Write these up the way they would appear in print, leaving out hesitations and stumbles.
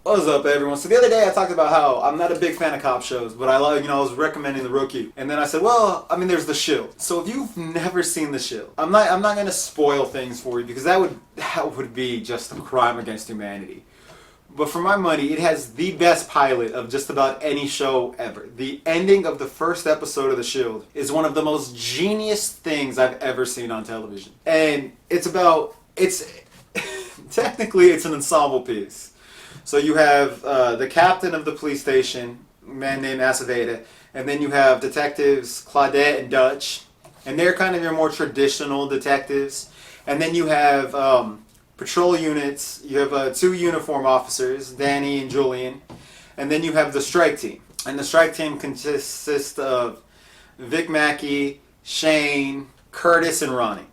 What's up, everyone? So the other day I talked about how I'm not a big fan of cop shows, but I love, I was recommending The Rookie, and then I said, well, there's The Shield. So if you've never seen The Shield, I'm not gonna spoil things for you because that would be just a crime against humanity. But for my money, it has the best pilot of just about any show ever. The ending of the first episode of The Shield is one of the most genius things I've ever seen on television, and it's technically it's an ensemble piece. So you have the captain of the police station, a man named Aceveda, and then you have detectives Claudette and Dutch, and they're kind of your more traditional detectives. And then you have patrol units. You have two uniform officers, Danny and Julian, and then you have the strike team. And the strike team consists of Vic Mackey, Shane, Curtis, and Ronnie.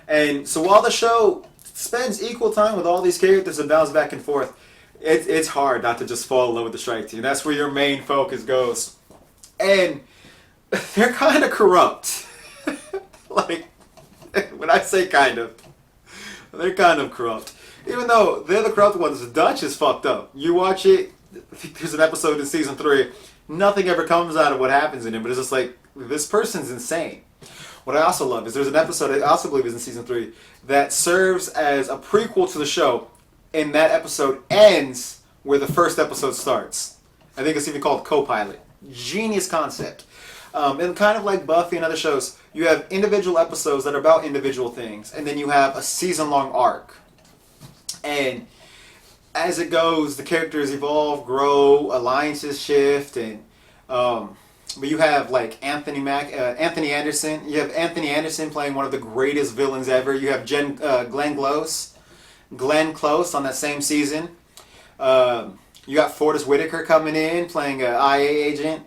And so while the show spends equal time with all these characters and bounce back and forth, it's hard not to just fall in love with the strike team. That's where your main focus goes. And they're kind of corrupt. Like, when I say kind of, they're kind of corrupt. Even though they're the corrupt ones, Dutch is fucked up. You watch it, I think there's an episode in season 3, nothing ever comes out of what happens in it, but it's just like, this person's insane. What I also love is there's an episode, I also believe is in season 3, that serves as a prequel to the show. And that episode ends where the first episode starts. I think it's even called Co-Pilot. Genius concept. And kind of like Buffy and other shows, you have individual episodes that are about individual things, and then you have a season-long arc. And as it goes, the characters evolve, grow, alliances shift, and but you have like Anthony Anderson. You have Anthony Anderson playing one of the greatest villains ever. You have Glenn Close on that same season. You got Forrest Whitaker coming in playing an IA agent.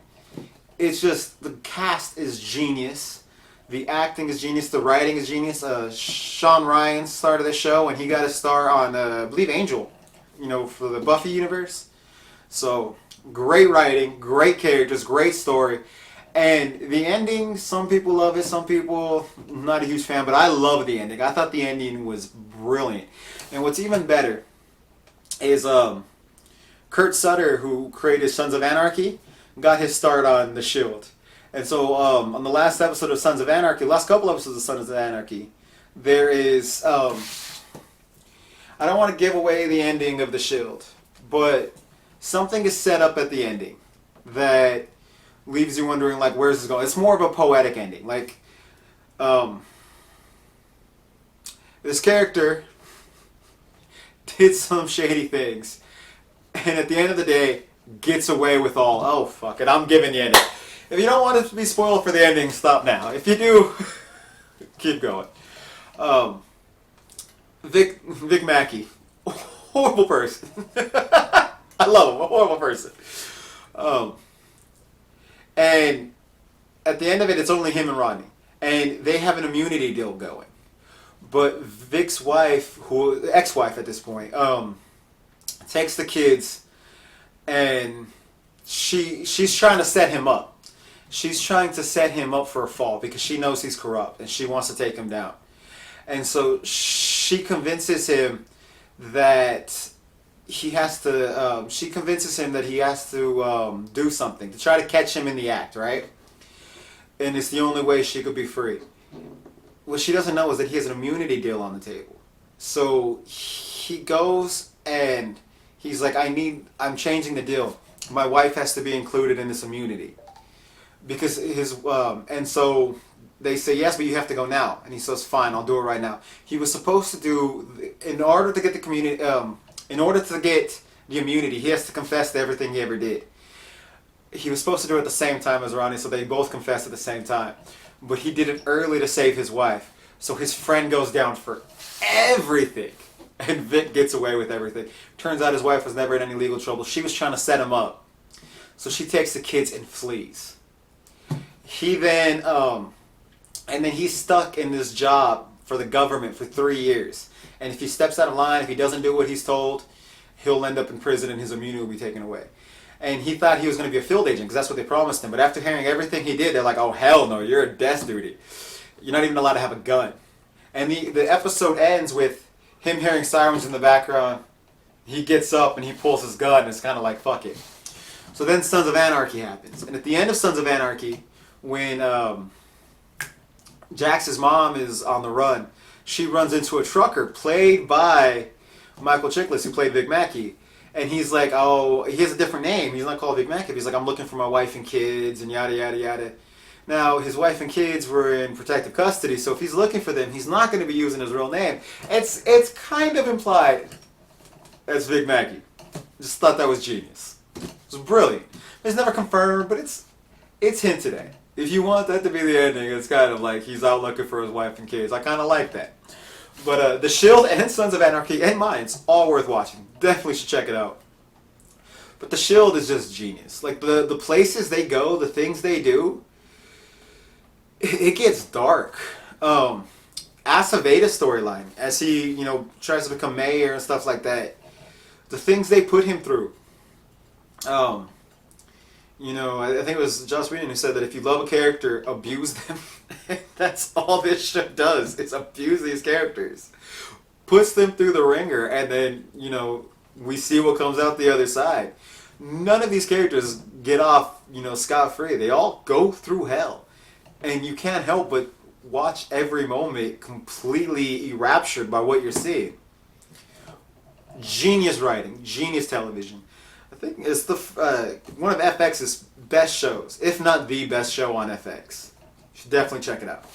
It's just, the cast is genius. The acting is genius. The writing is genius. Sean Ryan started the show and he got a star on, I believe, Angel, for the Buffy universe. So, great writing, great characters, great story. And the ending, some people love it, some people, not a huge fan, but I love the ending. I thought the ending was brilliant. And what's even better is Kurt Sutter, who created Sons of Anarchy, got his start on The Shield. And so on the last episode of Sons of Anarchy, last couple episodes of Sons of Anarchy, there is, I don't want to give away the ending of The Shield, but something is set up at the ending that leaves you wondering, like, where's this going? It's more of a poetic ending. Like, this character did some shady things, and at the end of the day, gets away with all. Oh, fuck it, I'm giving the ending. If you don't want it to be spoiled for the ending, stop now. If you do, keep going. Vic Mackey, horrible person. I love him, a horrible person. And at the end of it, it's only him and Rodney. And they have an immunity deal going. But Vic's wife, ex-wife at this point, takes the kids and she's trying to set him up. She's trying to set him up for a fall because she knows he's corrupt and she wants to take him down. And so she convinces him that he has to do something to try to catch him in the act, right? And it's the only way she could be free. What she doesn't know is that he has an immunity deal on the table. So he goes and he's like, I'm changing the deal. My wife has to be included in this immunity. Because and so they say, yes, but you have to go now. And he says, fine, I'll do it right now. He was supposed to do, in order to get the immunity, he has to confess to everything he ever did. He was supposed to do it at the same time as Ronnie, so they both confessed at the same time. But he did it early to save his wife. So his friend goes down for everything. And Vic gets away with everything. Turns out his wife was never in any legal trouble. She was trying to set him up. So she takes the kids and flees. He then, and then he's stuck in this job for the government for 3 years. And if he steps out of line, if he doesn't do what he's told, he'll end up in prison and his immunity will be taken away. And he thought he was going to be a field agent because that's what they promised him. But after hearing everything he did, they're like, oh, hell no, you're a desk duty. You're not even allowed to have a gun. And the episode ends with him hearing sirens in the background he gets up and he pulls his gun, and it's kind of like, fuck it. So then Sons of Anarchy happens. And at the end of Sons of Anarchy, when Jax's mom is on the run, she runs into a trucker played by Michael Chiklis, who played Vic Mackey. And he's like, oh, he has a different name. He's not called Vic Mackey. He's like, I'm looking for my wife and kids, and yada, yada, yada. Now, his wife and kids were in protective custody, so if he's looking for them, he's not going to be using his real name. It's kind of implied as Vic Mackey. Just thought that was genius. It was brilliant. It's never confirmed, but it's hinted at. If you want that to be the ending, it's kind of like he's out looking for his wife and kids. I kind of like that. But The Shield and Sons of Anarchy and Minds, all worth watching. Definitely should check it out. But The Shield is just genius. Like, the places they go, the things they do, it gets dark. Aceveda's storyline, as he, tries to become mayor and stuff like that, the things they put him through. I think it was Joss Whedon who said that if you love a character, abuse them. That's all this show does. It's abuse these characters. Puts them through the ringer, and then, we see what comes out the other side. None of these characters get off, scot-free. They all go through hell. And you can't help but watch every moment completely enraptured by what you're seeing. Genius writing, genius television. I think it's one of FX's best shows, if not the best show on FX. You should definitely check it out.